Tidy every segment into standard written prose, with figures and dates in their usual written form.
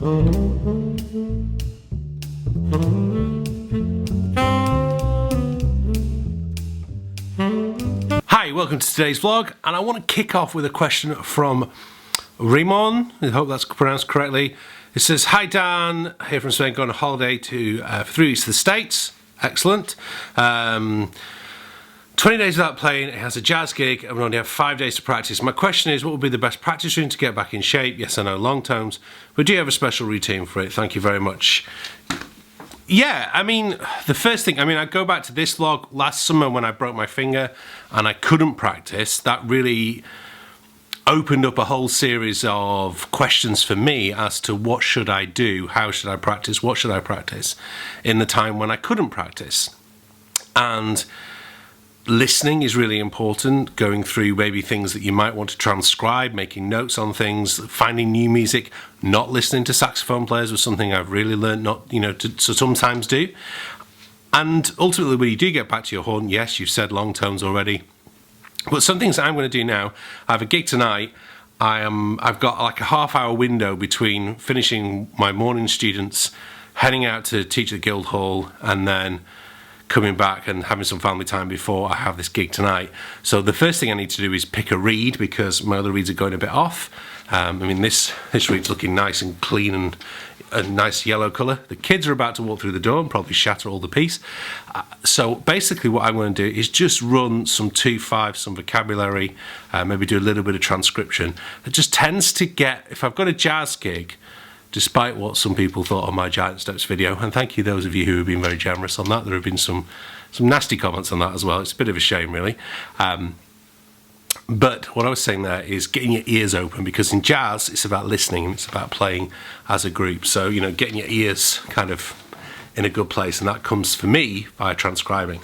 Hi, welcome to today's vlog, and I want to kick off with a question from Raymond. I hope that's pronounced correctly. It says, "Hi Dan, here from Spain, going on holiday for 3 weeks to the States." Excellent. 20 days without playing, it has a jazz gig, and we only have 5 days to practice. My question is, what would be the best practice routine to get back in shape? Yes, I know, long tones, but do you have a special routine for it? Thank you very much. Yeah, I mean, the first thing, I go back to this vlog last summer when I broke my finger and I couldn't practice. That really opened up a whole series of questions for me as to what should I do, how should I practice, what should I practice in the time when I couldn't practice. And listening is really important, going through maybe things that you might want to transcribe, making notes on things, finding new music. Not listening to saxophone players was something I've really learned not, to sometimes do. And ultimately, when you do get back to your horn, yes, you've said long tones already, but some things I'm going to do now. I have a gig tonight. I've got like a half-hour window between finishing my morning students, heading out to teach at the Guildhall, and then coming back and having some family time before I have this gig tonight. So the first thing I need to do is pick a reed, because my other reeds are going a bit off. This reed's looking nice and clean and a nice yellow colour. The kids are about to walk through the door and probably shatter all the piece. So basically what I'm going to do is just run some 2/5, some vocabulary, maybe do a little bit of transcription. It just tends to get, if I've got a jazz gig, despite what some people thought on my Giant Steps video, and thank you those of you who have been very generous on that. There have been some nasty comments on that as well. It's a bit of a shame, really. But what I was saying there is getting your ears open, because in jazz it's about listening and it's about playing as a group. So, getting your ears kind of in a good place, and that comes for me by transcribing.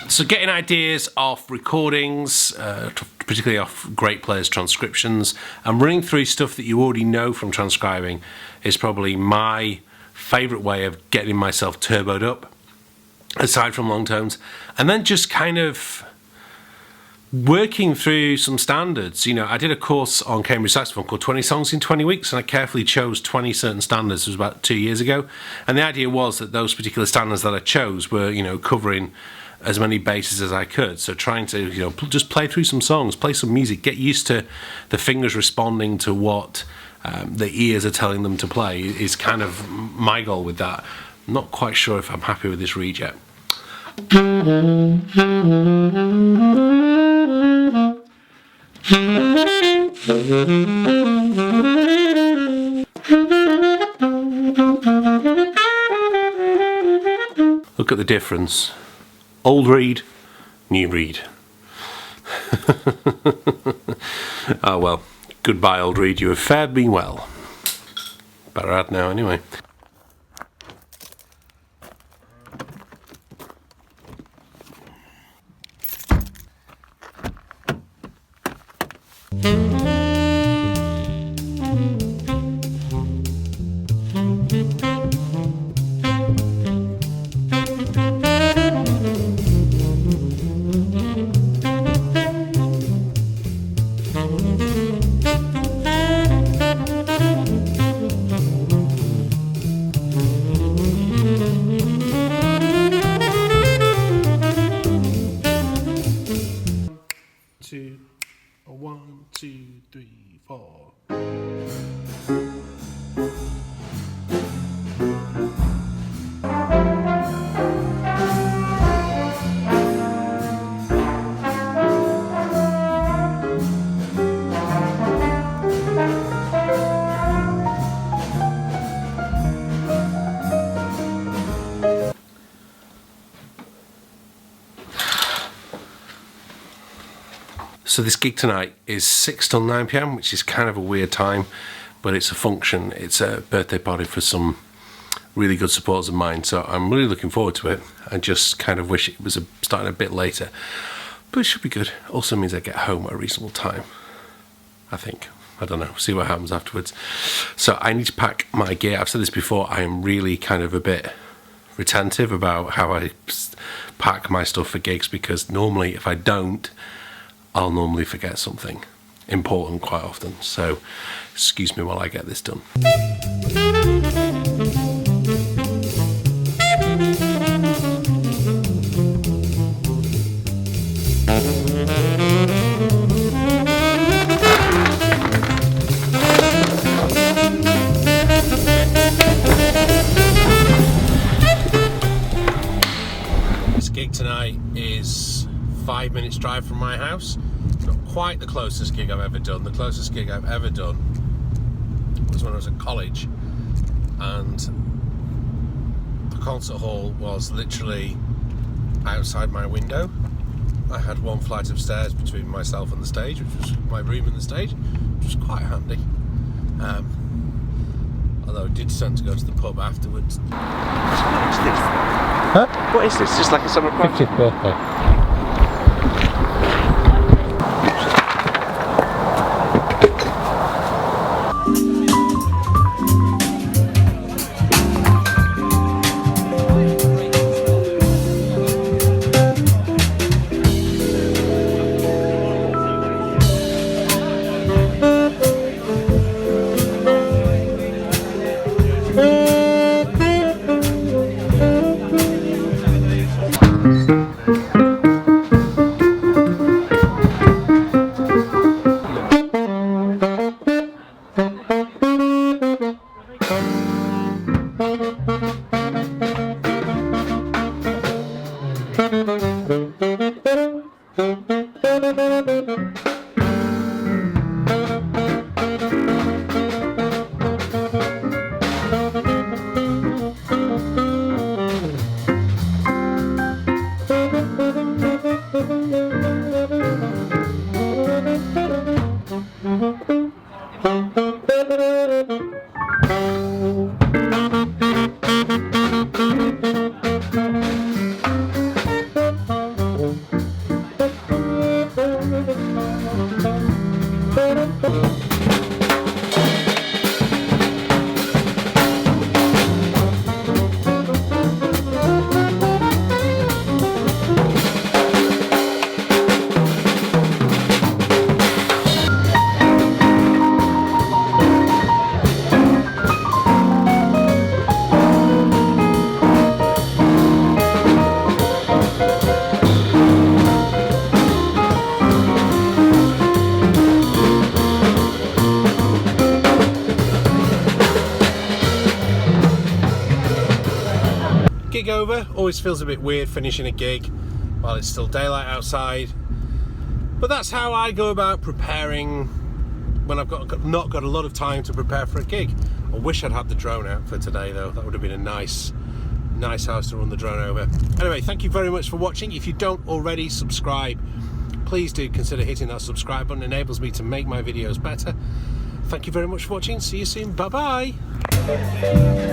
So getting ideas off recordings, particularly off great players' transcriptions, and running through stuff that you already know from transcribing is probably my favourite way of getting myself turboed up, aside from long tones. And then just kind of working through some standards. I did a course on Cambridge saxophone called 20 Songs in 20 Weeks, and I carefully chose 20 certain standards. It was about 2 years ago. And the idea was that those particular standards that I chose were, covering as many bases as I could. So trying to, just play through some songs, play some music, get used to the fingers responding to what the ears are telling them to play is kind of my goal with that. I'm not quite sure if I'm happy with this reed yet. Look at the difference. Old reed, new reed. Oh well, goodbye old reed, you have fared me well. Better add now anyway. two, a 1, 2, 3, 4. Forshaw. So this gig tonight is 6 till 9 PM, which is kind of a weird time, but it's a function. It's a birthday party for some really good supporters of mine, so I'm really looking forward to it. I just kind of wish it was starting a bit later, but it should be good. Also means I get home at a reasonable time, I think. I don't know, see what happens afterwards. So I need to pack my gear. I've said this before, I am really kind of a bit retentive about how I pack my stuff for gigs, because normally if I don't, I'll normally forget something important quite often. So excuse me while I get this done. This gig tonight is 5 minutes drive from my house. It's not quite the closest gig I've ever done. The closest gig I've ever done was when I was at college, and the concert hall was literally outside my window. I had one flight of stairs between myself and the stage, which was my room and the stage, which was quite handy. Although I did tend to go to the pub afterwards. What is this? Huh? What is this? Just like a summer party? 50th birthday. Gig over. Always feels a bit weird finishing a gig while it's still daylight outside, but that's how I go about preparing when I've not got a lot of time to prepare for a gig. I wish I'd had the drone out for today though. That would have been a nice house to run the drone over. Anyway, thank you very much for watching. If you don't already subscribe, please do consider hitting that subscribe button. It enables me to make my videos better. Thank you very much for watching. See you soon. Bye bye.